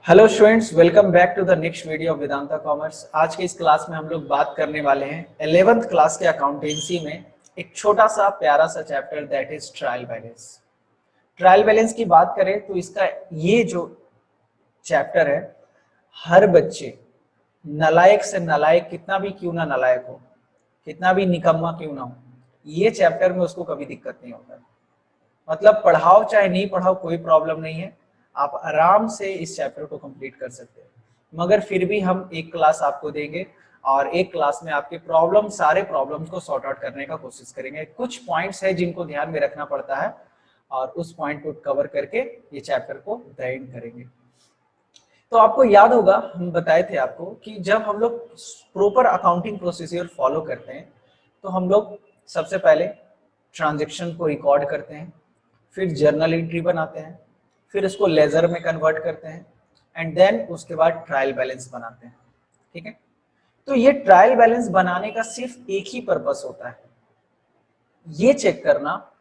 Hello students, welcome back to the next video of Vedanta Commerce. आज के इस class में हम लोग बात करने वाले हैं 11th क्लास के अकाउंटेंसी में एक छोटा सा प्यारा सा chapter that is trial balance. Trial balance की बात करें तो इसका ये जो चैप्टर है, हर बच्चे नालायक से नालायक, कितना भी क्यों ना नालायक हो, कितना भी निकम्मा क्यों ना हो, ये चैप्टर में उसको कभी दिक्कत नहीं होता। मतलब पढ़ाओ चाहे नहीं पढ़ाओ कोई प्रॉब्लम नहीं है, आप आराम से इस चैप्टर को कंप्लीट कर सकते हैं। मगर फिर भी हम एक क्लास आपको देंगे और एक क्लास में आपके सारे प्रॉब्लम्स को सॉर्ट आउट करने का कोशिश करेंगे। कुछ पॉइंट्स है जिनको ध्यान में रखना पड़ता है और उस पॉइंट को कवर करके ये चैप्टर को एंड करेंगे। तो आपको याद होगा, हम बताए थे आपको कि जब हम लोग प्रॉपर अकाउंटिंग प्रोसीजर फॉलो करते हैं तो हम लोग सबसे पहले ट्रांजैक्शन को रिकॉर्ड करते हैं, फिर जर्नल एंट्री बनाते हैं, फिर इसको लेजर में कन्वर्ट करते हैं एंड देन उसके बाद ट्रायल बैलेंस बनाते हैं। ठीक है, तो ये ट्रायल बैलेंस बनाने का सिर्फ एक ही पर्पस होता है, ये चेक करना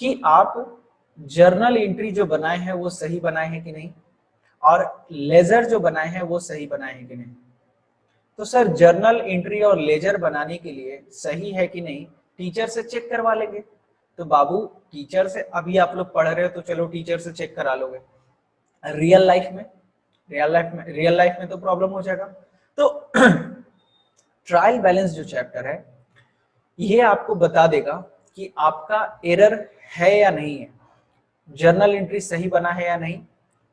कि आप जर्नल एंट्री जो बनाए हैं वो सही बनाए हैं कि नहीं, और लेजर जो बनाए हैं वो सही बनाए हैं कि नहीं। तो सर जर्नल एंट्री और लेजर बनाने के लिए सही है कि नहीं टीचर से चेक करवा लेंगे। तो बाबू टीचर से अभी आप लोग पढ़ रहे हो तो चलो टीचर से चेक करा लोगे, रियल लाइफ में तो प्रॉब्लम हो जाएगा। तो ट्रायल बैलेंस जो चैप्टर है ये आपको बता देगा कि आपका एरर है या नहीं है, जर्नल एंट्री सही बना है या नहीं,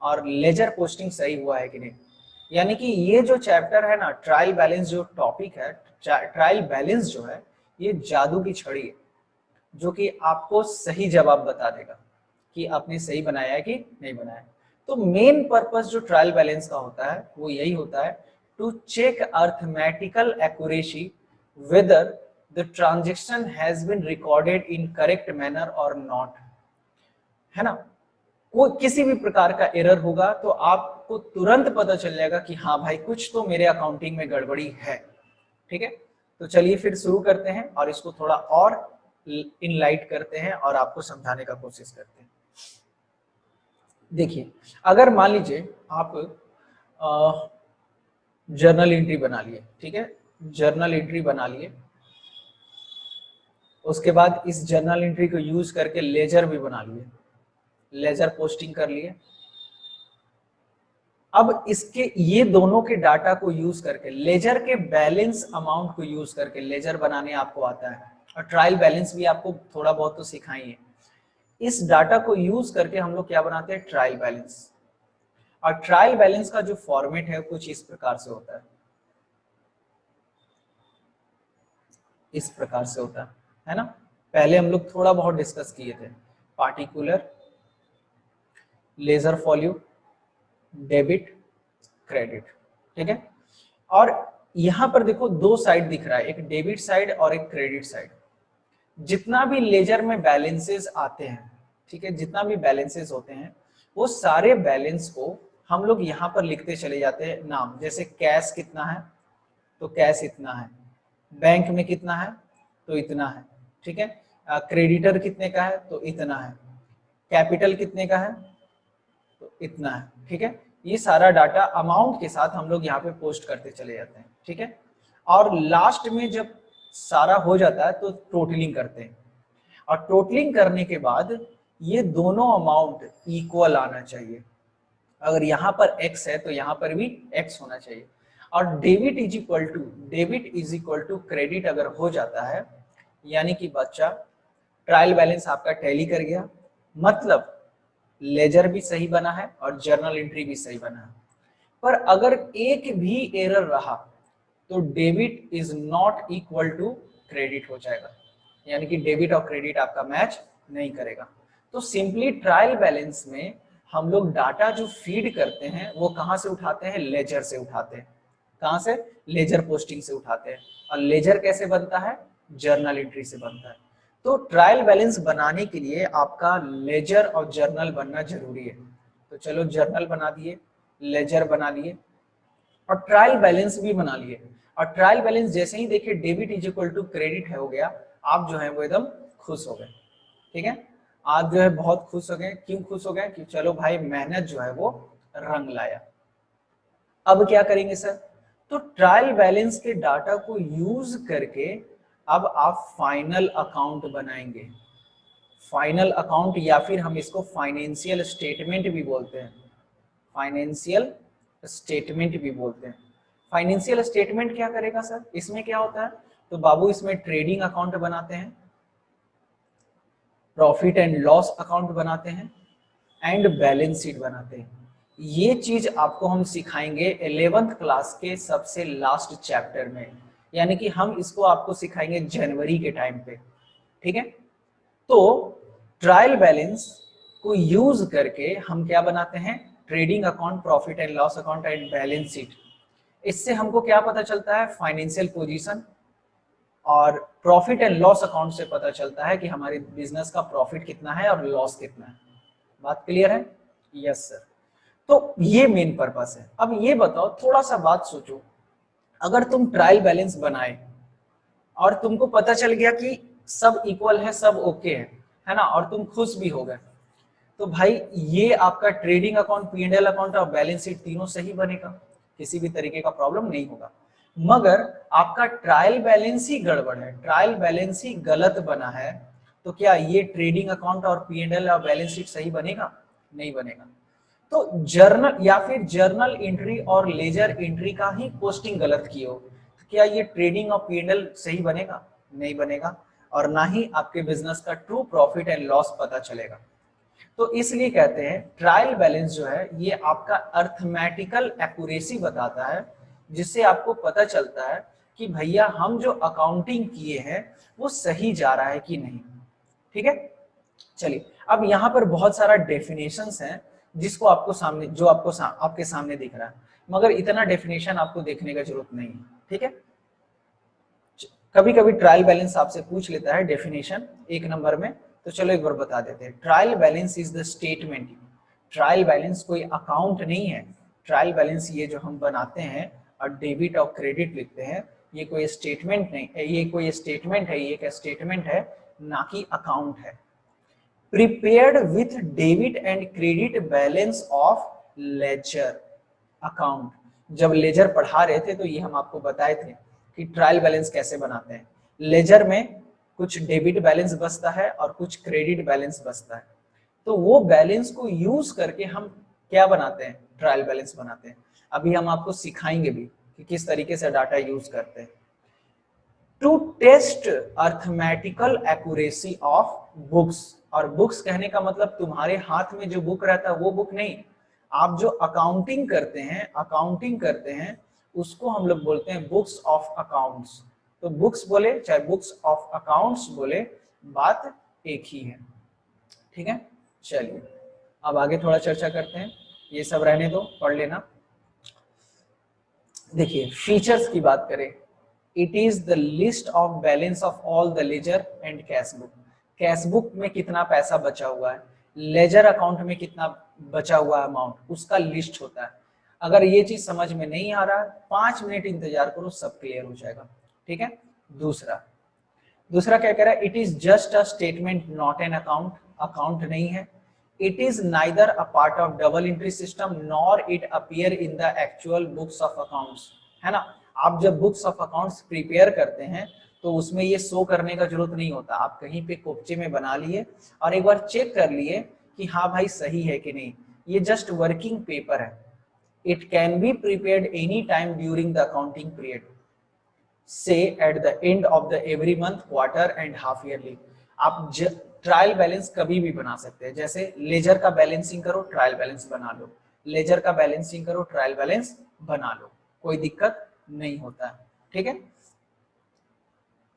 और लेजर पोस्टिंग सही हुआ है कि नहीं। यानी कि ये जो चैप्टर है ना, ट्रायल बैलेंस जो टॉपिक है, ट्रायल बैलेंस जो है ये जादू की छड़ी है जो कि आपको सही जवाब बता देगा कि आपने सही बनाया है कि नहीं बनाया। तो मेन पर्पस जो ट्रायल बैलेंस का होता है वो यही होता है, to check arithmetical accuracy whether the transaction has been recorded in correct manner और नॉट, है ना। कोई किसी भी प्रकार का एरर होगा तो आपको तुरंत पता चल जाएगा कि हाँ भाई कुछ तो मेरे अकाउंटिंग में गड़बड़ी है। ठीक है, तो चलिए फिर शुरू करते हैं और इसको थोड़ा और इनलाइट करते हैं और आपको समझाने का कोशिश करते हैं। देखिए, अगर मान लीजिए आप जर्नल एंट्री बना लिए, ठीक है, जर्नल एंट्री बना लिए, उसके बाद इस जर्नल एंट्री को यूज करके लेजर भी बना लिए, लेजर पोस्टिंग कर लिए। अब इसके ये दोनों के डाटा को यूज करके लेजर के बैलेंस अमाउंट को यूज करके लेजर बनाने आपको आता है, और ट्रायल बैलेंस भी आपको थोड़ा बहुत तो सिखाइए। इस डाटा को यूज करके हम लोग क्या बनाते हैं, ट्रायल बैलेंस। और ट्रायल बैलेंस का जो फॉर्मेट है कुछ इस प्रकार से होता है, इस प्रकार से होता है ना। पहले हम लोग थोड़ा बहुत डिस्कस किए थे, पार्टिकुलर, लेजर फॉल्यू, डेबिट, क्रेडिट। ठीक है, और यहां पर देखो दो साइड दिख रहा है, एक डेबिट साइड और एक क्रेडिट साइड। जितना भी लेजर में बैलेंसेस आते हैं, ठीक है, जितना भी बैलेंसेस होते हैं वो सारे बैलेंस को हम लोग यहाँ पर लिखते चले जाते हैं नाम, जैसे कैश कितना है तो कैश इतना है, बैंक में कितना है तो इतना है, ठीक है, क्रेडिटर कितने का है तो इतना है, कैपिटल कितने का है तो इतना है। ठीक है, ये सारा डाटा अमाउंट के साथ हम लोग यहाँ पे पोस्ट करते चले जाते हैं। ठीक है, और लास्ट में जब सारा हो जाता है तो टोटलिंग करते हैं, और टोटलिंग करने के बाद ये दोनों अमाउंट इक्वल आना चाहिए। अगर यहाँ पर x है तो यहाँ पर भी x होना चाहिए। और debit is equal to credit अगर हो जाता है, यानी कि बच्चा ट्रायल बैलेंस आपका टैली कर गया, मतलब लेजर भी सही बना है और जर्नल एंट्री भी सही बना है। पर अगर एक भी एरर रहा तो debit is not equal to credit हो जाएगा, यानी कि डेबिट और क्रेडिट आपका मैच नहीं करेगा। तो सिंपली ट्रायल बैलेंस में हम लोग डाटा जो फीड करते हैं वो कहां से उठाते हैं, लेजर से उठाते हैं। कहां से, लेजर पोस्टिंग से उठाते हैं। और लेजर कैसे बनता है, जर्नल एंट्री से बनता है। तो ट्रायल बैलेंस बनाने के लिए आपका लेजर और जर्नल बनना जरूरी है। तो चलो जर्नल बना दिए, लेजर बना लिए और ट्रायल बैलेंस भी बना लिए। और ट्रायल बैलेंस जैसे ही देखिए debit is equal to credit है हो गया, आप जो है वो एकदम खुश हो गए। ठीक है, आप जो है बहुत खुश हो गए। क्यों खुश हो गए, कि चलो भाई मेहनत जो है वो रंग लाया। अब क्या करेंगे सर, तो ट्रायल बैलेंस के डाटा को यूज करके अब आप फाइनल अकाउंट बनाएंगे। फाइनल अकाउंट या फिर हम इसको फाइनेंशियल स्टेटमेंट भी बोलते हैं, फाइनेंशियल स्टेटमेंट भी बोलते हैं। फाइनेंशियल स्टेटमेंट क्या करेगा सर, इसमें क्या होता है, तो बाबू इसमें ट्रेडिंग अकाउंट बनाते हैं, प्रॉफिट एंड लॉस अकाउंट बनाते हैं एंड बैलेंस शीट बनाते हैं। ये चीज आपको हम सिखाएंगे 11th क्लास के सबसे लास्ट चैप्टर में, यानी कि हम इसको आपको सिखाएंगे जनवरी के टाइम पे, ठीक है। तो ट्रायल बैलेंस को यूज करके हम क्या बनाते हैं, trading account, profit and loss account and balance sheet. इससे हमको क्या पता चलता है, फाइनेंशियल पोजीशन, और प्रॉफिट एंड लॉस अकाउंट से पता चलता है कि हमारे बिजनेस का प्रॉफिट कितना है और लॉस कितना है। बात क्लियर है? Yes sir. तो ये मेन पर्पस है। अब ये बताओ, थोड़ा सा बात सोचो, अगर तुम ट्रायल बैलेंस बनाए और तुमको पता चल गया कि सब इक्वल है, सब ओके है ना, और तुम खुश भी हो गए, तो भाई ये आपका ट्रेडिंग अकाउंट, P&L अकाउंट और बैलेंस शीट तीनों सही बनेगा, किसी भी तरीके का प्रॉब्लम नहीं होगा। मगर आपका ट्रायल बैलेंस ही गड़बड़ है, ट्रायल बैलेंस ही गलत बना है, तो क्या ये ट्रेडिंग अकाउंट और P&L और बैलेंस शीट सही बनेगा? नहीं बनेगा। तो जर्नल या फिर जर्नल एंट्री और लेजर एंट्री का ही पोस्टिंग गलत किए हो, तो क्या ये ट्रेडिंग और P&L सही बनेगा? नहीं बनेगा, और ना ही आपके बिजनेस का ट्रू प्रॉफिट एंड लॉस पता चलेगा। तो इसलिए कहते हैं ट्रायल बैलेंस जो है ये आपका अर्थमेटिकल एक्यूरेसी बताता है, जिससे आपको पता चलता है कि भैया हम जो अकाउंटिंग किए हैं वो सही जा रहा है कि नहीं, ठीक है। चलिए, अब यहाँ पर बहुत सारा डेफिनेशंस हैं जिसको आपको सामने, जो आपको आपके सामने दिख रहा है, मगर इतना डेफिनेशन आपको देखने का जरूरत नहीं है, ठीक है। कभी कभी ट्रायल बैलेंस आपसे पूछ लेता है डेफिनेशन 1 नंबर में, तो चलो एक बार बता देते हैं। Trial balance is the statement, trial balance कोई अकाउंट नहीं है, ट्रायल बैलेंस ये जो हम बनाते हैं और डेबिट और क्रेडिट लिखते हैं, ये कोई स्टेटमेंट नहीं है, ये कोई स्टेटमेंट है, ये एक स्टेटमेंट है, ना कि अकाउंट है। Prepared with debit and credit balance of ledger account. जब लेजर पढ़ा रहे थे तो ये हम आपको बताए थे कि ट्रायल बैलेंस कैसे बनाते हैं। लेजर में कुछ डेबिट बैलेंस बचता है और कुछ क्रेडिट बैलेंस बचता है, तो वो बैलेंस को यूज करके हम क्या बनाते हैं, ट्रायल बैलेंस बनाते हैं। अभी हम आपको सिखाएंगे भी कि किस तरीके से डाटा यूज करते हैं। To test arithmetical accuracy of books, और बुक्स कहने का मतलब तुम्हारे हाथ में जो बुक रहता है वो बुक नहीं, आप जो अकाउंटिंग करते हैं उसको हम लोग बोलते हैं बुक्स ऑफ अकाउंट्स। तो बुक्स बोले चाहे बुक्स ऑफ अकाउंट्स बोले, बात एक ही है, ठीक है। चलिए अब आगे थोड़ा चर्चा करते हैं, ये सब रहने दो, पढ़ लेना। देखिए फीचर्स की बात करें, it is the list of balance of all the ledger and cash book. Cash book में कितना पैसा बचा हुआ है, लेजर अकाउंट में कितना बचा हुआ है अमाउंट, उसका लिस्ट होता है। अगर ये चीज समझ में नहीं आ रहा है 5 मिनट इंतजार करो, सब क्लियर हो जाएगा, ठीक है। दूसरा क्या कह रहा है, it is just a statement not an account, account नहीं है। It is neither a part of double entry system nor it appear in the actual books of accounts, है ना। आप जब बुक्स ऑफ अकाउंट्स प्रिपेयर करते हैं तो उसमें ये शो करने का जरूरत नहीं होता, आप कहीं पे कोपचे में बना लिए और एक बार चेक कर लिए कि हाँ भाई सही है कि नहीं, ये जस्ट वर्किंग पेपर है। It can be prepared any time during the accounting period, say at the end of the every month, quarter and half yearly. आप ट्रायल बैलेंस कभी भी बना सकते हैं, जैसे लेजर का बैलेंसिंग करो ट्रायल बैलेंस बना लो, लेजर का बैलेंसिंग करो ट्रायल बैलेंस बना लो, कोई दिक्कत नहीं होता है, ठीक है।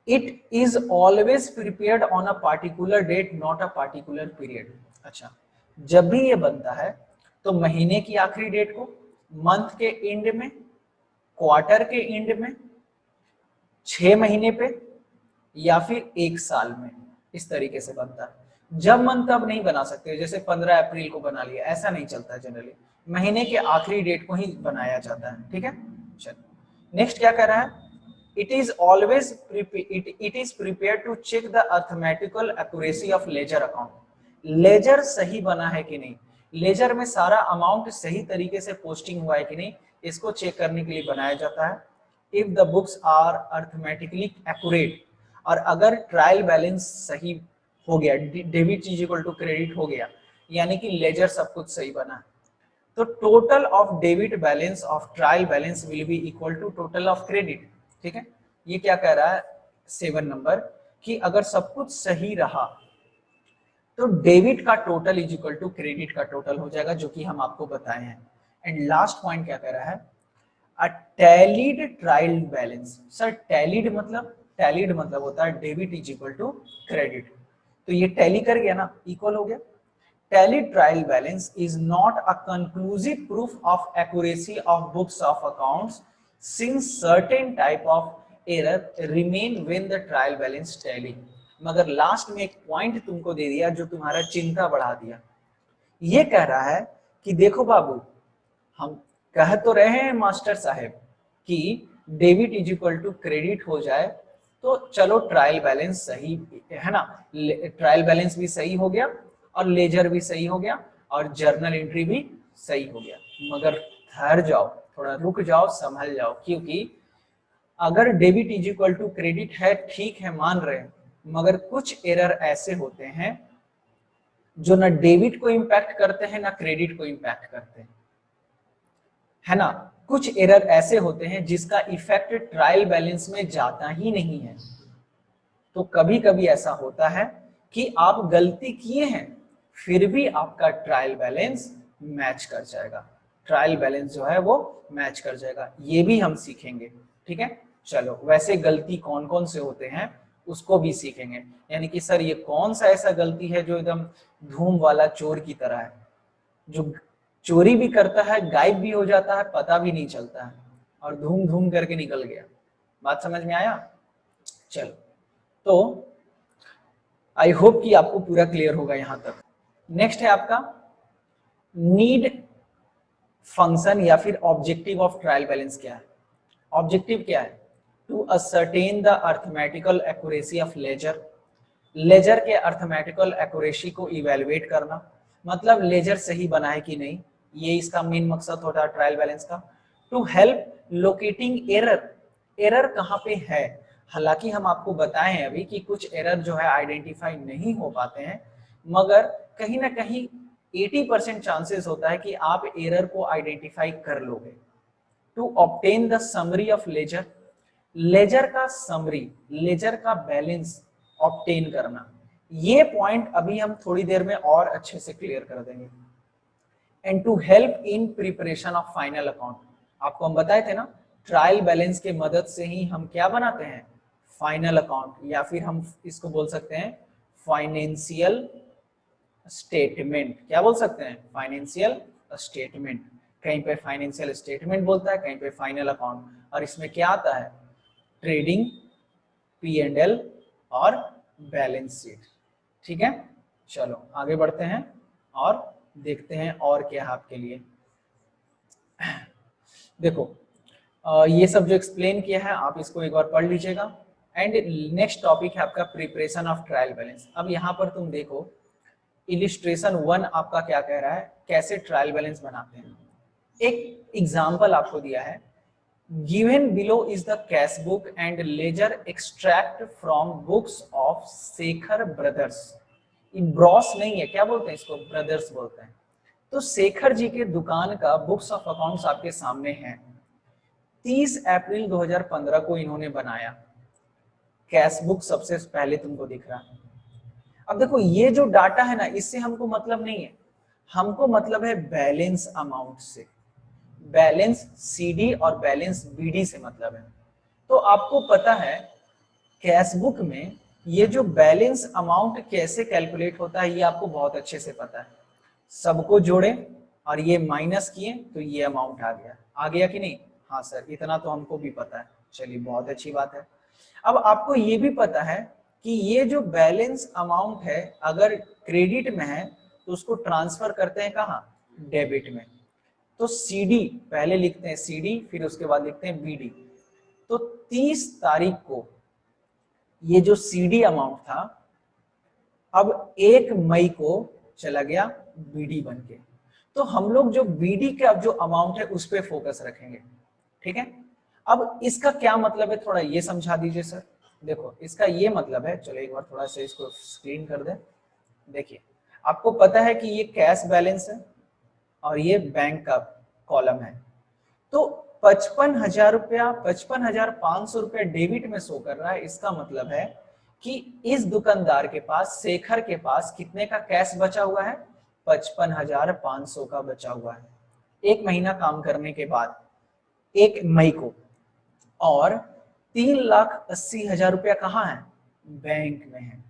It is always prepared on a particular date not a particular period. अच्छा, जब भी ये बनता है तो महीने की आखिरी डेट को, मंथ के एंड में, क्वार्टर के एंड में, 6 महीने पे, या फिर 1 साल में, इस तरीके से बनता है। जब मन तब नहीं बना सकते, जैसे 15 अप्रैल को बना लिया, ऐसा नहीं चलता है। जनरली महीने के आखिरी डेट को ही बनाया जाता है, ठीक है। चलो नेक्स्ट क्या कह रहा है, it is always it is prepare to check the arithmetical accuracy of ledger account. Ledger सही बना है कि नहीं, लेजर में सारा अमाउंट सही तरीके से पोस्टिंग हुआ है कि नहीं, इसको चेक करने के लिए बनाया जाता है। If the books are arithmetically accurate, और अगर ट्रायल बैलेंस सही हो गया, debit is equal to credit हो गया, यानी कि लेजर सब कुछ सही बना, तो total of debit balance of trial balance will be equal to total of credit. ठीक है, ये क्या कह रहा है 7 नंबर, कि अगर सब कुछ सही रहा तो डेबिट का total is equal to credit का टोटल हो जाएगा, जो कि हम आपको बताए हैं। एंड लास्ट पॉइंट क्या कह रहा है, a tallied trial balance. Sir tallied मतलब होता है debit is equal to credit, तो ये टैली कर गया ना, इक्वल हो गया। Tally trial balance is not a conclusive proof of accuracy of books of accounts, since certain type of error remain when the trial balance tally। मगर last में एक पॉइंट तुमको दे दिया जो तुम्हारा चिंता बढ़ा दिया। ये कह रहा है कि देखो बाबू, हम कह तो रहे हैं मास्टर साहेब कि debit is equal to credit हो जाए, तो चलो ट्रायल बैलेंस सही है ना, ट्रायल बैलेंस भी सही हो गया और लेजर भी सही हो गया और जर्नल एंट्री भी सही हो गया, मगर ठहर जाओ, थोड़ा रुक जाओ, संभल जाओ, क्योंकि अगर debit is equal to credit है, ठीक है मान रहे हैं, मगर कुछ एरर ऐसे होते हैं जो ना डेबिट को इंपैक्ट करते हैं ना क्रेडिट को इंपैक्ट करते हैं, है ना। कुछ एरर ऐसे होते हैं जिसका इफेक्ट ट्रायल बैलेंस में जाता ही नहीं है। तो कभी कभी ऐसा होता है कि आप गलती किए हैं फिर भी आपका ट्रायल बैलेंस मैच कर जाएगा, ट्रायल बैलेंस जो है वो मैच कर जाएगा, ये भी हम सीखेंगे। ठीक है, चलो वैसे गलती कौन कौन से होते हैं उसको भी सीखेंगे। यानी कि सर ये कौन सा ऐसा गलती है जो एकदम धूम वाला चोर की तरह है, जो चोरी भी करता है, गायब भी हो जाता है, पता भी नहीं चलता है, और धूम धूम करके निकल गया। बात समझ में आया? चलो, तो आई होप कि आपको पूरा क्लियर होगा यहां तक। नेक्स्ट है आपका नीड फंक्शन या फिर ऑब्जेक्टिव ऑफ ट्रायल बैलेंस क्या है। ऑब्जेक्टिव क्या है, to ascertain the arithmetical accuracy of ledger, ledger के अर्थमेटिकल एक्यूरेसी को इवेलुएट करना, मतलब लेजर सही बना है कि नहीं, ये इसका मेन मकसद होता है ट्रायल बैलेंस का। To help locating error, error कहाँ पे है, हालांकि हम आपको बताए हैं अभी कि कुछ एरर जो है आइडेंटिफाई नहीं हो पाते हैं, मगर कहीं ना कहीं 80% चांसेस होता है कि आप एरर को आइडेंटिफाई कर लोगे। To obtain the summary of ledger, ledger का समरी, लेजर का बैलेंस ऑब्टेन करना, ये पॉइंट अभी हम थोड़ी देर में और अच्छे से क्लियर कर देंगे। And to help in preparation of final account, आपको हम बताए थे ना ट्रायल बैलेंस के मदद से ही हम क्या बनाते हैं, फाइनल अकाउंट, या फिर हम इसको बोल सकते हैं फाइनेंशियल स्टेटमेंट। क्या बोल सकते हैं, फाइनेंशियल स्टेटमेंट। कहीं पे फाइनेंशियल स्टेटमेंट बोलता है, कहीं पे फाइनल अकाउंट, और इसमें क्या आता है, ट्रेडिंग, P&L और बैलेंस शीट। ठीक है, चलो आगे बढ़ते हैं और देखते हैं और क्या है आपके लिए। देखो ये सब जो एक्सप्लेन किया है आप इसको एक बार पढ़ लीजिएगा। एंड नेक्स्ट टॉपिक है आपका प्रिपरेशन ऑफ ट्रायल बैलेंस। अब यहाँ पर तुम देखो इलिस्ट्रेशन 1 आपका क्या कह रहा है, कैसे ट्रायल बैलेंस बनाते हैं। एक एग्जाम्पल आपको दिया है, given below is the cash book and ledger extract from books of Shekhar brothers. Bros नहीं है, क्या बोलते हैं इसको, ब्रदर्स बोलते हैं। तो शेखर जी के दुकान का बुक्स ऑफ अकाउंट्स आपके सामने है, 30 अप्रैल 2015 को इन्होंने बनाया, कैश बुक सबसे पहले तुमको दिख रहा है। अब देखो ये जो डाटा है ना, इससे हमको मतलब नहीं है, हमको मतलब है बैलेंस अमाउंट से, बैलेंस सीडी और बैलेंस बीडी से मतलब है। तो आपको पता है कैश बुक में ये जो बैलेंस अमाउंट कैसे कैलकुलेट होता है, ये आपको बहुत अच्छे से पता है। सबको जोड़े और ये माइनस किए तो ये अमाउंट आ गया कि नहीं? हाँ सर, इतना तो हमको भी पता है, चलिए बहुत अच्छी बात है। अब आपको ये भी पता है कि ये जो बैलेंस अमाउंट है अगर क्रेडिट में है तो उसको ट्रांसफर करते हैं कहाँ, डेबिट में। तो सीडी पहले लिखते हैं, सीडी फिर उसके बाद लिखते हैं बीडी। तो 30 तारीख को ये जो सीडी अमाउंट था अब 1 मई को चला गया बीडी बन के। तो हम लोग जो बीडी का जो अमाउंट है उस पर फोकस रखेंगे, ठीक है। अब इसका क्या मतलब है, थोड़ा ये समझा दीजिए सर। देखो इसका ये मतलब है, चलो एक बार थोड़ा सा इसको स्क्रीन कर दे। देखिए आपको पता है कि ये कैश बैलेंस है और ये बैंक का कॉलम है। तो 55,000 रुपया, 55,500 रुपया डेबिट में शो कर रहा है। इसका मतलब है कि इस दुकानदार के पास, शेखर के पास कितने का कैश बचा हुआ है, 55,500 का बचा हुआ है एक महीना काम करने के बाद, 1 मई को। और 3,80,000 रुपया कहाँ है, बैंक में है।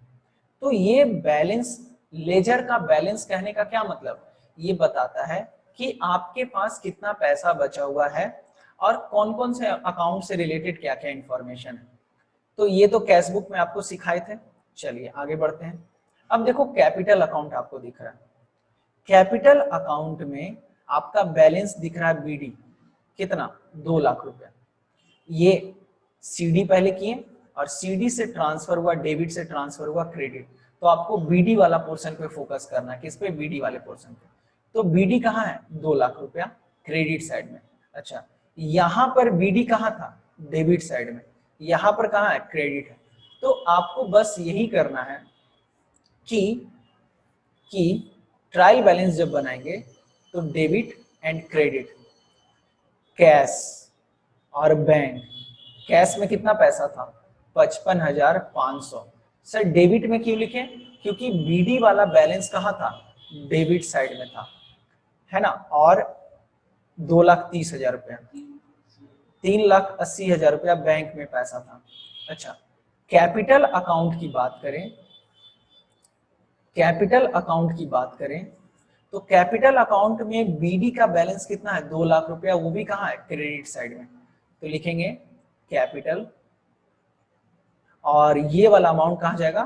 तो ये बैलेंस, लेजर का बैलेंस कहने का क्या मतलब, ये बताता है कि आपके पास कितना पैसा बचा हुआ है और कौन कौन से अकाउंट से रिलेटेड क्या क्या इंफॉर्मेशन है। तो ये तो कैश बुक में आपको सिखाए थे। चलिए आगे बढ़ते हैं। अब देखो कैपिटल अकाउंट आपको दिख रहा है। कैपिटल अकाउंट में आपका बैलेंस दिख रहा है बीडी, कितना, 2 लाख रुपया। ये सीडी पहले किए और सीडी से ट्रांसफर हुआ, डेबिट से ट्रांसफर हुआ क्रेडिट। तो आपको बीडी वाला पोर्शन पे फोकस करना है, किस पे, बीडी वाले पोर्शन पे। तो बीडी कहाँ है, 2 लाख रुपया क्रेडिट साइड में। अच्छा यहां पर बीडी कहाँ था, डेबिट साइड में। यहां पर कहाँ है, क्रेडिट है। तो आपको बस यही करना है कि ट्रायल बैलेंस जब बनाएंगे तो डेबिट एंड क्रेडिट, कैश और बैंक। कैश में कितना पैसा था, 55,500। सर डेबिट में क्यों लिखे, क्योंकि बीडी वाला बैलेंस कहाँ था, डेबिट साइड में था, है ना। और 2,30,000 रुपया, 3,80,000 रुपया बैंक में पैसा था। अच्छा कैपिटल अकाउंट की बात करें, कैपिटल अकाउंट की बात करें तो कैपिटल अकाउंट में बीडी का बैलेंस कितना है, 2 लाख रुपया, वो भी कहाँ है, क्रेडिट साइड में। तो लिखेंगे कैपिटल और ये वाला अमाउंट कहाँ जाएगा,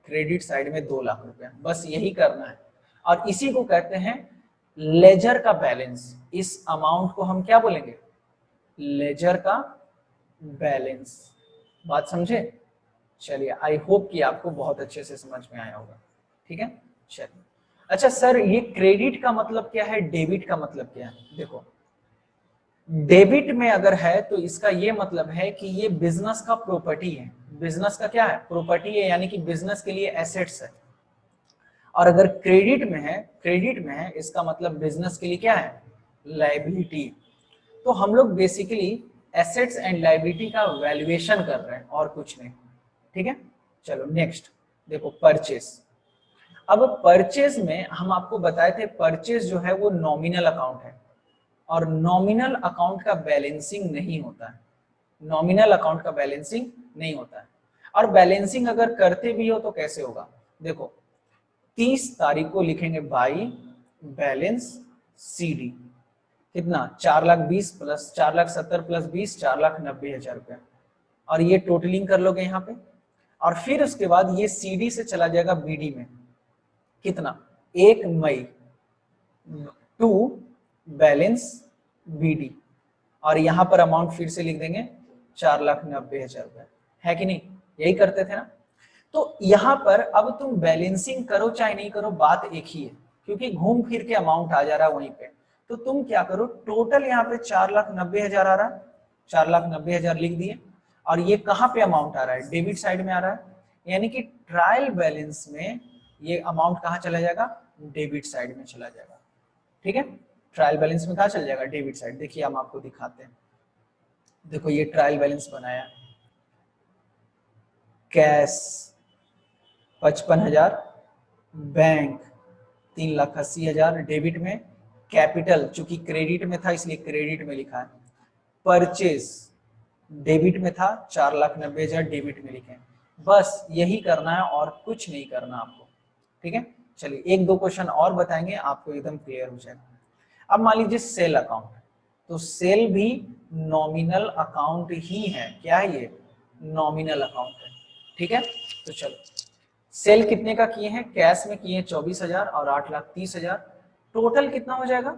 क्रेडिट साइड में 2 लाख रुपया। बस यही करना है और इसी को कहते हैं लेजर का बैलेंस। इस अमाउंट को हम क्या बोलेंगे, लेजर का बैलेंस। बात समझे। चलिए आई होप कि आपको बहुत अच्छे से समझ में आया होगा, ठीक है। चलिए अच्छा सर ये क्रेडिट का मतलब क्या है, डेबिट का मतलब क्या है। देखो डेबिट में अगर है तो इसका ये मतलब है कि ये बिजनेस का प्रॉपर्टी है। बिजनेस का क्या है, प्रॉपर्टी है, यानी कि बिजनेस के लिए एसेट्स है। और अगर क्रेडिट में है, क्रेडिट में है, इसका मतलब बिजनेस के लिए क्या है, लायबिलिटी। तो हम लोग बेसिकली एसेट्स एंड लायबिलिटी का वैल्यूएशन कर रहे हैं और कुछ नहीं, ठीक है। चलो नेक्स्ट देखो परचेस। अब परचेज में हम आपको बताए थे, परचेज जो है वो नॉमिनल अकाउंट है और नॉमिनल अकाउंट का बैलेंसिंग नहीं होता है। नॉमिनल अकाउंट का बैलेंसिंग नहीं होता है। और बैलेंसिंग अगर करते भी हो तो कैसे होगा, देखो 30 तारीख को लिखेंगे बाई बैलेंस सीडी, कितना, 4,20,000 प्लस 4,70,000 प्लस 20, 4,90,000 रुपया। और ये टोटलिंग कर लोगे यहाँ पे और फिर उसके बाद ये सीडी से चला जाएगा बीडी में, कितना, 1 मई टू बैलेंस बीडी। और यहां पर अमाउंट फिर से लिख देंगे 4,90,000 रुपए, है कि नहीं, यही करते थे ना। तो यहां पर अब तुम बैलेंसिंग करो चाहे नहीं करो बात एक ही है, क्योंकि घूम फिर के अमाउंट आ जा रहा है वहीं पे। तो तुम क्या करो, टोटल यहाँ पे 4,90,000 आ रहा है, 4,90,000 लिख दिए। और ये कहाँ पे अमाउंट आ रहा है, डेबिट साइड में आ रहा है, यानी कि ट्रायल बैलेंस में ये अमाउंट कहाँ चला जाएगा, डेबिट साइड में चला जाएगा, ठीक है। ट्रायल बैलेंस में कहाँ चल जाएगा, डेबिट साइड। देखिए हम आपको दिखाते हैं, देखो ये ट्रायल बैलेंस बनाया, कैश 55,000, बैंक 3,80,000 डेबिट में, कैपिटल चूंकि क्रेडिट में था इसलिए क्रेडिट में लिखा है, परचेज डेबिट में था 4,90,000 डेबिट में लिखे। बस यही करना है और कुछ नहीं करना आपको, ठीक है। चलिए एक दो क्वेश्चन और बताएंगे, आपको एकदम क्लियर हो जाएगा। अब मान लीजिए सेल अकाउंट, तो सेल भी नॉमिनल अकाउंट ही है, क्या है ये, नॉमिनल अकाउंट है, ठीक है। तो चलो सेल कितने का किए हैं, कैश में किए हैं 24,000 और 8,30,000, टोटल कितना हो जाएगा।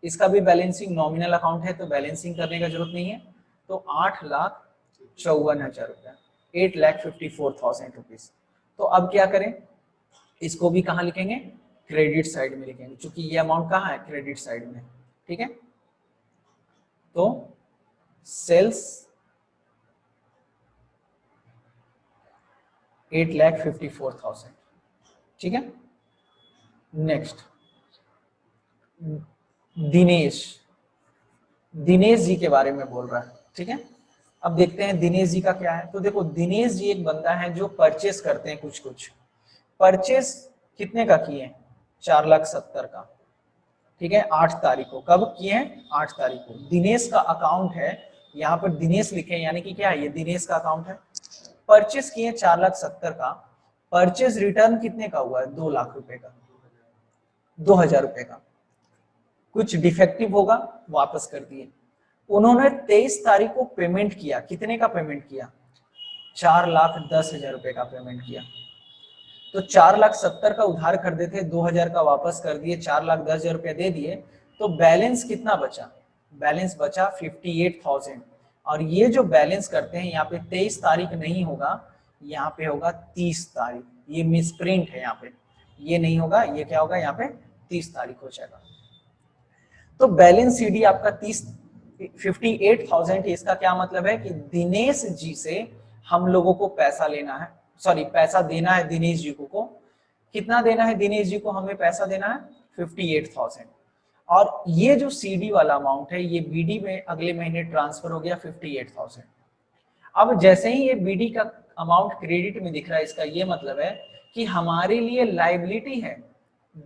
इसका भी बैलेंसिंग नॉमिनल अकाउंट है तो बैलेंसिंग करने का जरूरत नहीं है। तो 8,54,000 रुपया, 8,54,000 रुपीज। तो अब क्या करें, इसको भी कहाँ लिखेंगे, क्रेडिट साइड में लिखेंगे, क्योंकि ये अमाउंट कहाँ है, क्रेडिट साइड में। ठीक है, तो सेल्स 8,54,000। ठीक है, नेक्स्ट दिनेश, दिनेश जी के बारे में बोल रहा है। ठीक है, अब देखते हैं दिनेश जी का क्या है। तो देखो दिनेश जी एक बंदा है जो परचेस करते हैं कुछ कुछ। परचेस कितने का किए हैं, 4,70,000 का। ठीक है, 8 तारीख को, कब किए हैं, 8 तारीख को। दिनेश का अकाउंट है, यहाँ पर दिनेश लिखे, यानी कि क्या है, ये दिनेश का अकाउंट है। परचेस किए 4,70,000 का, परचेस रिटर्न कितने का हुआ है, 2 लाख रुपए का, 2,000 रुपए का। कुछ डिफेक्टिव होगा, वापस कर दिए। उन्होंने 23 तारीख को पेमेंट किया, कितने का पेमेंट किया, 4,10,000 रुपए का पेमेंट किया। तो 4,70,000 का उधार कर देते, 2,000 का वापस कर दिए, 4,10,000 रुपया दे दिए, तो बैलेंस कितना बचा, बैलेंस बचा 58,000। और ये जो बैलेंस करते हैं यहाँ पे 23 तारीख नहीं होगा, यहाँ पे होगा 30 तारीख। ये मिसप्रिंट है, यहाँ पे ये नहीं होगा, ये क्या होगा, यहाँ पे 30 तारीख हो जाएगा। तो बैलेंस सीडी आपका 58,000। इसका क्या मतलब है कि दिनेश जी से हम लोगों को पैसा लेना है, सॉरी पैसा देना है दिनेश जी को। कितना देना है दिनेश जी को, हमें पैसा देना है 58,000। और ये जो सीडी वाला अमाउंट है ये बीडी में अगले महीने ट्रांसफर हो गया 58,000। अब जैसे ही ये बीडी का अमाउंट क्रेडिट में दिख रहा है, इसका ये मतलब है कि हमारे लिए लाइबिलिटी है,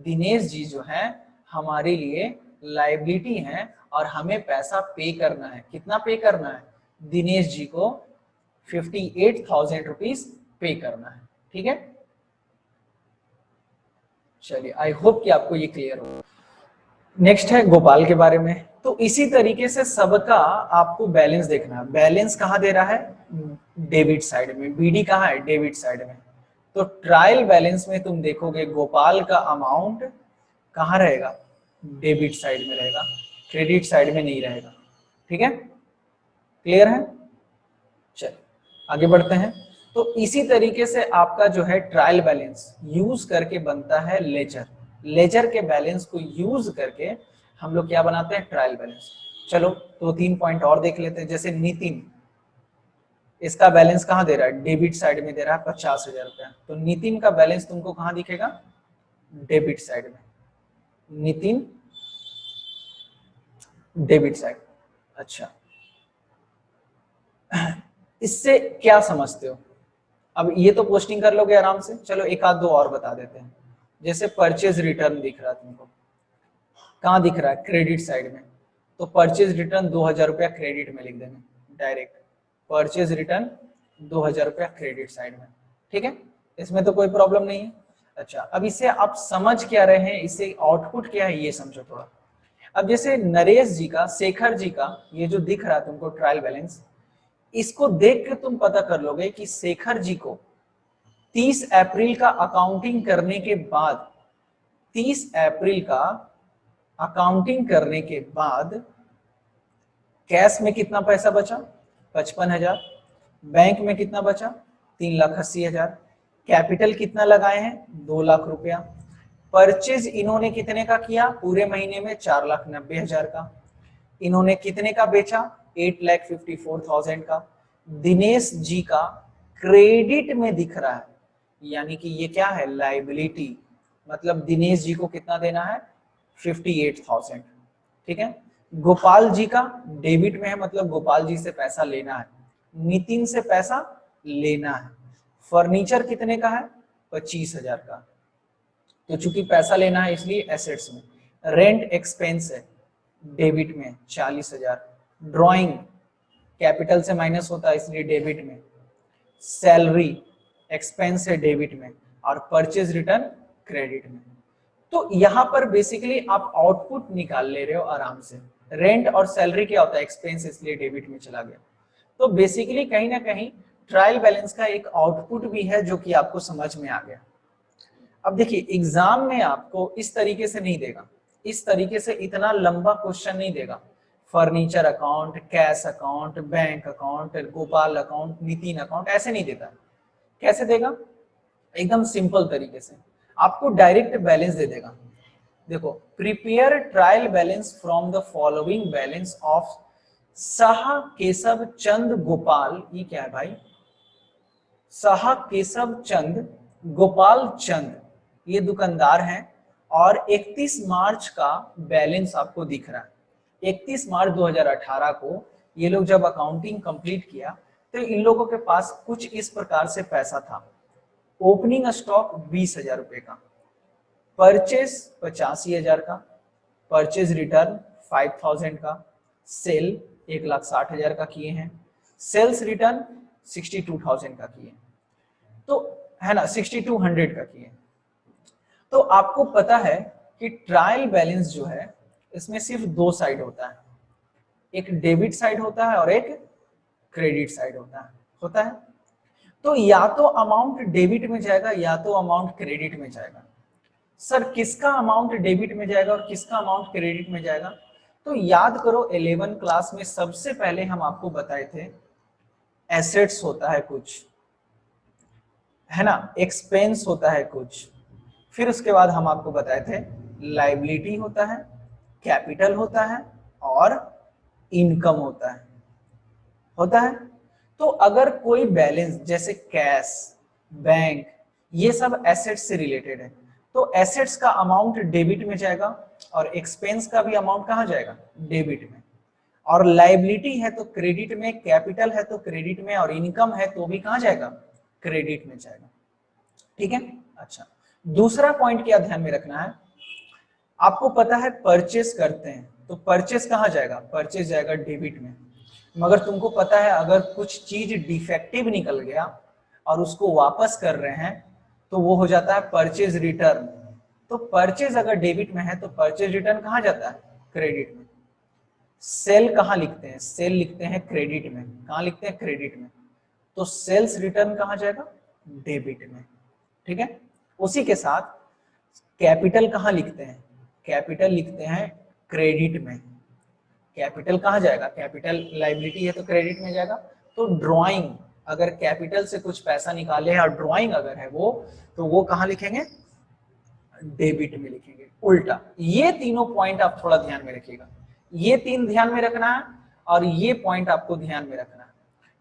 दिनेश जी जो है हमारे लिए लाइबिलिटी है, और हमें पैसा पे करना है। कितना पे करना है, दिनेश जी को 58,000 रुपीज पे करना है। ठीक है, चलिए आई होप कि आपको ये क्लियर हो। नेक्स्ट है गोपाल के बारे में। तो इसी तरीके से सबका आपको बैलेंस देखना है। बैलेंस कहाँ दे रहा है, डेबिट साइड में, बीडी कहाँ है, डेबिट साइड में। तो ट्रायल बैलेंस में तुम देखोगे गोपाल का अमाउंट कहाँ रहेगा, डेबिट साइड में रहेगा, क्रेडिट साइड में नहीं रहेगा। ठीक है, क्लियर है, चलिए आगे बढ़ते हैं। तो इसी तरीके से आपका जो है ट्रायल बैलेंस यूज करके बनता है लेजर। लेजर के बैलेंस को यूज करके हम लोग क्या बनाते हैं, ट्रायल बैलेंस। चलो 2-3 पॉइंट और देख लेते हैं। जैसे नितिन, इसका बैलेंस कहाँ दे रहा है, डेबिट साइड में दे रहा है 50,000 रुपया। तो नितिन का बैलेंस तुमको कहाँ दिखेगा, डेबिट साइड में। Nitin debit side. अच्छा, इससे क्या समझते हो, अब ये तो पोस्टिंग कर लोगे आराम से। चलो एक आध दो और बता देते हैं। जैसे परचेज रिटर्न दिख रहा है तुमको, कहाँ दिख रहा है, क्रेडिट साइड में। तो परचेज रिटर्न 2,000 रुपया क्रेडिट में लिख देना डायरेक्ट, परचेज रिटर्न 2,000 रुपया क्रेडिट साइड में। ठीक है, इसमें तो कोई प्रॉब्लम नहीं है। अच्छा, अब इसे आप समझ क्या रहे हैं, इसे आउटपुट क्या है ये समझो थोड़ा। अब जैसे नरेश जी का, शेखर जी का ये जो दिख रहा है तुमको ट्रायल बैलेंस, इसको देख के तुम पता कर लोगे कि शेखर जी को 30 अप्रैल का अकाउंटिंग करने के बाद, 30 अप्रैल का अकाउंटिंग करने के बाद कैश में कितना पैसा बचा, 55,000। बैंक में कितना बचा, 3,80,000। कैपिटल कितना लगाए हैं, 2 लाख रुपया। परचेज इन्होंने कितने का किया, पूरे महीने में 4,90,000 का। इन्होंने कितने का बेचा, 8,54,000 का। दिनेश जी का क्रेडिट में दिख रहा है, यानी कि ये क्या है, लाइबिलिटी। मतलब दिनेश जी को कितना देना है, 58,000। ठीक है, गोपाल जी का डेबिट में है, मतलब गोपाल जी से पैसा लेना है। नितिन से पैसा लेना है। फर्नीचर कितने का है, 25,000 का। तो चूंकि पैसा लेना है इसलिए एसेट्स में। रेंट एक्सपेंस है, डेबिट में 40,000। ड्राइंग कैपिटल से माइनस होता है इसलिए डेबिट में। सैलरी एक्सपेंस है डेबिट में, और परचेज रिटर्न क्रेडिट में। तो यहां पर बेसिकली आप आउटपुट निकाल ले रहे हो आराम से। रेंट और सैलरी क्या होता है, एक्सपेंस, इसलिए डेबिट में चला गया। तो बेसिकली कहीं ना कहीं ट्रायल बैलेंस का एक आउटपुट भी है जो कि आपको समझ में आ गया। अब देखिए एग्जाम में आपको इस तरीके से नहीं देगा, इस तरीके से इतना लंबा क्वेश्चन नहीं देगा। Furniture account, cash account, bank account, Gopal account, Nitin account, ऐसे नहीं देता। कैसे देगा, एकदम सिंपल तरीके से आपको डायरेक्ट बैलेंस दे देगा। देखो, prepare trial balance from the following balance of Saha Keshav Chand Gopal, ये क्या है भाई, साहा केशव चंद गोपाल चंद, ये दुकानदार हैं, और 31 मार्च का बैलेंस आपको दिख रहा है। 31 मार्च 2018 को ये लोग जब अकाउंटिंग कंप्लीट किया तो इन लोगों के पास कुछ इस प्रकार से पैसा था। ओपनिंग स्टॉक 20,000 रुपए का, परचेज 85,000 का, परचेज रिटर्न 5,000 का, सेल 1,60,000 का किए हैं, सेल्स रिटर्न 62,000 का किए, तो है ना 6200 का किए। तो आपको पता है कि ट्रायल बैलेंस जो है इसमें सिर्फ दो साइड होता है, एक डेबिट साइड होता है और एक क्रेडिट साइड होता है। तो या तो अमाउंट डेबिट में जाएगा या तो अमाउंट क्रेडिट में जाएगा। सर किसका अमाउंट डेबिट में जाएगा और किसका अमाउंट क्रेडिट में जाएगा? तो याद करो 11 क्लास में सबसे पहले हम आपको बताए थे एसेट्स होता है कुछ, है ना, एक्सपेंस होता है कुछ, फिर उसके बाद हम आपको बताए थे लायबिलिटी होता है, कैपिटल होता है और इनकम होता है। तो अगर कोई बैलेंस जैसे कैश, बैंक, ये सब एसेट्स से रिलेटेड है, तो एसेट्स का अमाउंट डेबिट में जाएगा और एक्सपेंस का भी अमाउंट कहां जाएगा? डेबिट में। और लायबिलिटी है तो क्रेडिट में, कैपिटल है तो क्रेडिट में, और इनकम है तो भी कहां जाएगा? क्रेडिट में जाएगा। ठीक है। अच्छा, दूसरा पॉइंट क्या ध्यान में रखना है, आपको पता है परचेस करते हैं तो परचेस कहां जाएगा? परचेस जाएगा डेबिट में। मगर तुमको पता है अगर कुछ चीज डिफेक्टिव निकल गया और उसको वापस कर रहे हैं तो वो हो जाता है परचेज रिटर्न। तो परचेज अगर डेबिट में है तो परचेज रिटर्न कहां जाता है? क्रेडिट में। सेल कहां लिखते हैं? सेल लिखते हैं क्रेडिट में। कहां लिखते हैं? क्रेडिट में। तो सेल्स रिटर्न कहां जाएगा? डेबिट में। ठीक है। उसी के साथ कैपिटल कहां लिखते हैं? कैपिटल लिखते हैं क्रेडिट में। कैपिटल कहां जाएगा? कैपिटल लायबिलिटी है तो क्रेडिट में जाएगा। तो ड्राइंग, अगर कैपिटल से कुछ पैसा निकाले और ड्राइंग अगर है वो, तो वो कहां लिखेंगे? डेबिट में लिखेंगे। उल्टा, ये तीनों पॉइंट आप थोड़ा ध्यान में रखिएगा, ये तीन ध्यान में रखना है और ये पॉइंट आपको ध्यान में रखना है।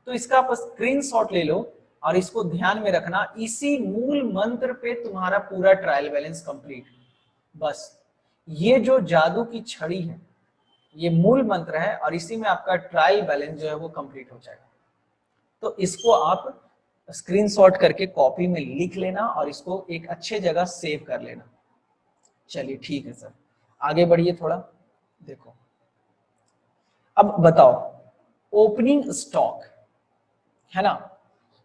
तो इसका आप स्क्रीनशॉट ले लो और इसको ध्यान में रखना। इसी मूल मंत्र पे तुम्हारा पूरा ट्रायल बैलेंस कंप्लीट। बस ये जो जादू की छड़ी है ये मूल मंत्र है और इसी में आपका ट्रायल बैलेंस जो है वो कंप्लीट हो जाएगा। तो इसको आप स्क्रीनशॉट करके कॉपी में लिख लेना और इसको एक अच्छे जगह सेव कर लेना। चलिए ठीक है सर, आगे बढ़िए थोड़ा। देखो अब बताओ, ओपनिंग स्टॉक है ना,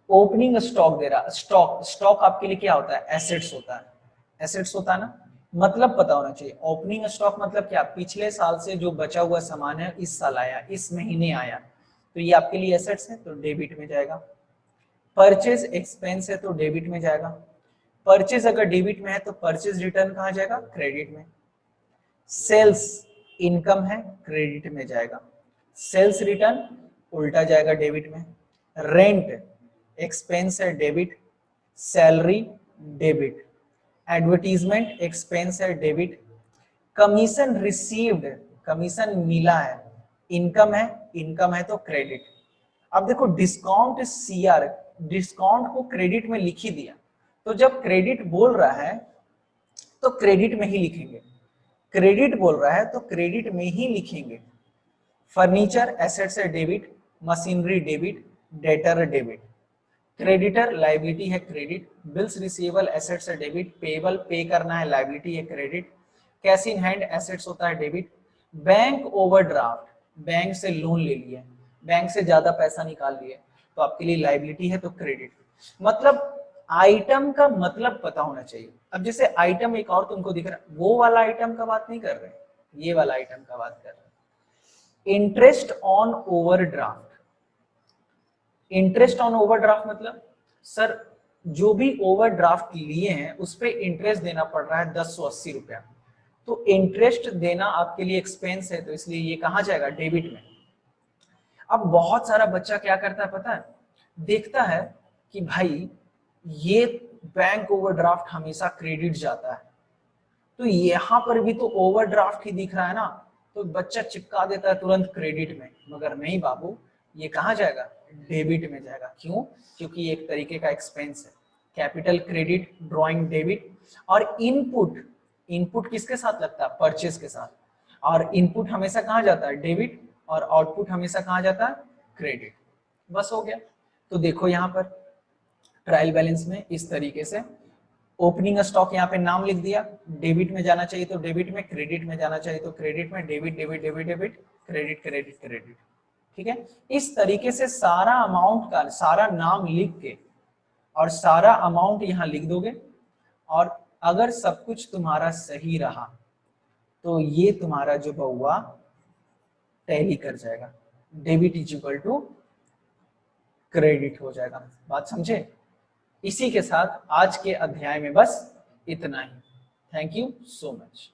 ओपनिंग स्टॉक दे रहा। स्टॉक आपके लिए क्या होता है? एसेट्स होता है। एसेट्स होता है ना, मतलब पता होना चाहिए। ओपनिंग स्टॉक मतलब क्या? पिछले साल से जो बचा हुआ सामान है इस साल आया, इस महीने आया, तो ये आपके लिए एसेट्स है तो डेबिट में जाएगा। परचेज एक्सपेंस है तो डेबिट में जाएगा। परचेज अगर डेबिट में है तो परचेज रिटर्न कहां जाएगा? क्रेडिट में। सेल्स इनकम है, क्रेडिट में जाएगा। सेल्स रिटर्न उल्टा जाएगा, डेबिट में। रेंट एक्सपेंस है, debit. Salary debit. Advertisement expense है, डेबिट। कमीशन रिसीव्ड, कमीशन मिला है, इनकम है तो क्रेडिट। अब देखो डिस्काउंट सीआर, डिस्काउंट को क्रेडिट में लिख ही दिया, तो जब क्रेडिट बोल रहा है तो क्रेडिट में ही लिखेंगे। क्रेडिट बोल रहा है तो क्रेडिट में ही लिखेंगे। फर्नीचर एसेट्स है, debit. Machinery debit, debtor debit. Creditor liability है, क्रेडिट। बिल्स रिसीवेबल एसेट्स है, डेबिट। पेबल पे करना है, लायबिलिटी है, credit. Cash in hand assets होता है, डेबिट। बैंक ओवरड्राफ्ट, बैंक से लोन ले लिए, बैंक से ज्यादा पैसा निकाल लिए तो आपके लिए लायबिलिटी है तो क्रेडिट। मतलब आइटम का मतलब पता होना चाहिए। अब जैसे आइटम एक और तुमको दिख रहा है, वो वाला आइटम का बात नहीं कर रहे, ये वाला आइटम का बात कर रहे। Interest on overdraft, interest on overdraft मतलब सर जो भी ओवरड्राफ्ट लिए हैं उस पे इंटरेस्ट देना पड़ रहा है 1080 रुपया, तो इंटरेस्ट देना आपके लिए एक्सपेंस है तो इसलिए ये कहां जाएगा? डेबिट में। अब बहुत सारा बच्चा क्या करता है पता है, देखता है कि भाई ये बैंक ओवरड्राफ्ट हमेशा क्रेडिट जाता है, तो यहाँ पर भी तो ओवरड्राफ्ट ही दिख रहा है ना, तो बच्चा चिपका देता है तुरंत क्रेडिट में, मगर नहीं बाबू, ये कहाँ जाएगा, डेबिट में जाएगा। क्यों? क्योंकि एक तरीके का एक्सपेंस है। कैपिटल क्रेडिट, ड्रॉइंग डेबिट, और इनपुट, इनपुट किसके साथ लगता है, परचेज के साथ, और इनपुट हमेशा कहाँ जाता है, डेबिट, और आउटपुट हमेशा कहाँ जाता है, क्रेडिट। बस हो गया। तो देखो यहाँ पर ट्रायल बैलेंस में इस तरीके से ओपनिंग स्टॉक यहाँ पे नाम लिख दिया, डेबिट में जाना चाहिए तो डेबिट में, क्रेडिट में जाना चाहिए तो क्रेडिट में, debit debit debit debit, credit credit credit. ठीक है, इस तरीके से सारा अमाउंट का सारा नाम लिख के और सारा अमाउंट यहाँ लिख दोगे, और अगर सब कुछ तुम्हारा सही रहा तो ये तुम्हारा जो हुआ टैली कर जाएगा, debit is equal to credit हो जाएगा। बात समझे? इसी के साथ आज के अध्याय में बस इतना ही। Thank you so much.